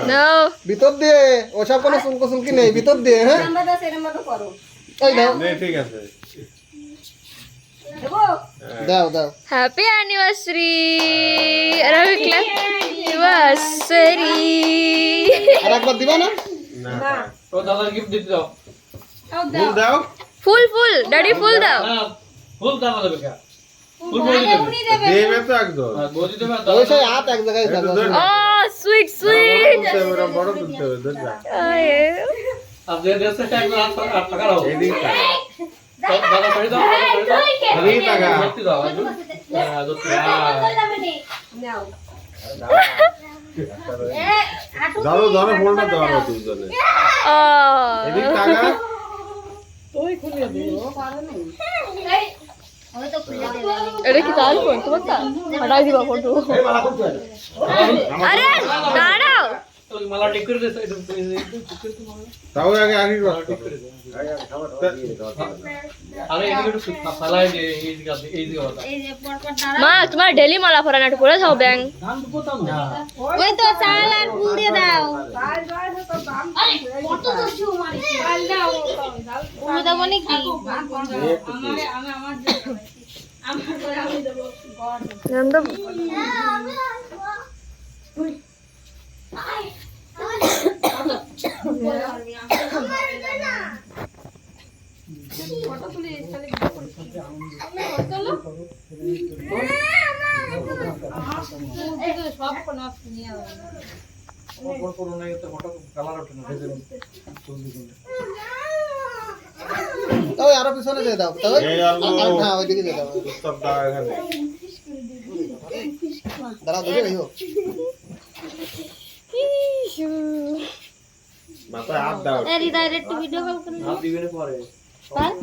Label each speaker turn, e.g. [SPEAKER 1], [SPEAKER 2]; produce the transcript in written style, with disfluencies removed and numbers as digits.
[SPEAKER 1] নাও
[SPEAKER 2] ভিতর দিয়ে ওসব কোনো সুলকি নেই, ভিতর দিয়ে। হ্যাঁ এই দাও
[SPEAKER 3] ঠিক আছে
[SPEAKER 2] দাও দাও।
[SPEAKER 1] হ্যাপি অ্যানিভার্সারি রবি ক্লাব অ্যানিভার্সারি
[SPEAKER 2] আর একবার দিবা না?
[SPEAKER 3] না
[SPEAKER 4] ও দাদার গিফট দিতে দাও
[SPEAKER 3] ফুল দাও
[SPEAKER 1] ফুল ফুল ড্যাডি ফুল দাও
[SPEAKER 4] না ফুল দাও দেবে কা ফুল বলি দেবে
[SPEAKER 3] দেবে তো একদম
[SPEAKER 4] বলি দেবে
[SPEAKER 2] ওই সেই হাত এক জায়গায় থাকবে।
[SPEAKER 1] ও সুইট সুইট
[SPEAKER 3] বড় তুলতে হবে ধর যা
[SPEAKER 4] अब दे से टाइम आप पकड़ रहो
[SPEAKER 3] এদিক টাকা
[SPEAKER 4] दादा पकड़ दो
[SPEAKER 3] এদিক টাকা
[SPEAKER 4] धोती दो धोती
[SPEAKER 3] ধরো ধরো ফুলটা ধরো দুজনে
[SPEAKER 1] ও
[SPEAKER 3] এদিক টাকা
[SPEAKER 1] এটা কি তার ফোন তোমার তা হটাই দিবা ফটো আরে দাঁড়াও
[SPEAKER 4] तो मला टिक कर दे
[SPEAKER 3] তাও আগে আগে
[SPEAKER 4] अरे इनके तो फला है ये दिखा
[SPEAKER 1] মা তোমার ডেলি মালা পরানো একটু পরে যাও ব্যাং
[SPEAKER 5] ওই তো চাল আর ফুল দিয়ে দাও ফুল দেবো নাকি
[SPEAKER 2] তাও আরো পিছনে দিয়ে দাও তবে
[SPEAKER 3] এই আর
[SPEAKER 2] হ্যাঁ ওইদিকে দিয়ে দাও।
[SPEAKER 3] সব দাও এখানে
[SPEAKER 2] দাঁড়াও দেখে দেখো
[SPEAKER 3] মাথায় হাত দাও
[SPEAKER 5] হৃদয় একটু ভিডিও কল করে
[SPEAKER 4] आप दीवे ने पड़े
[SPEAKER 5] পার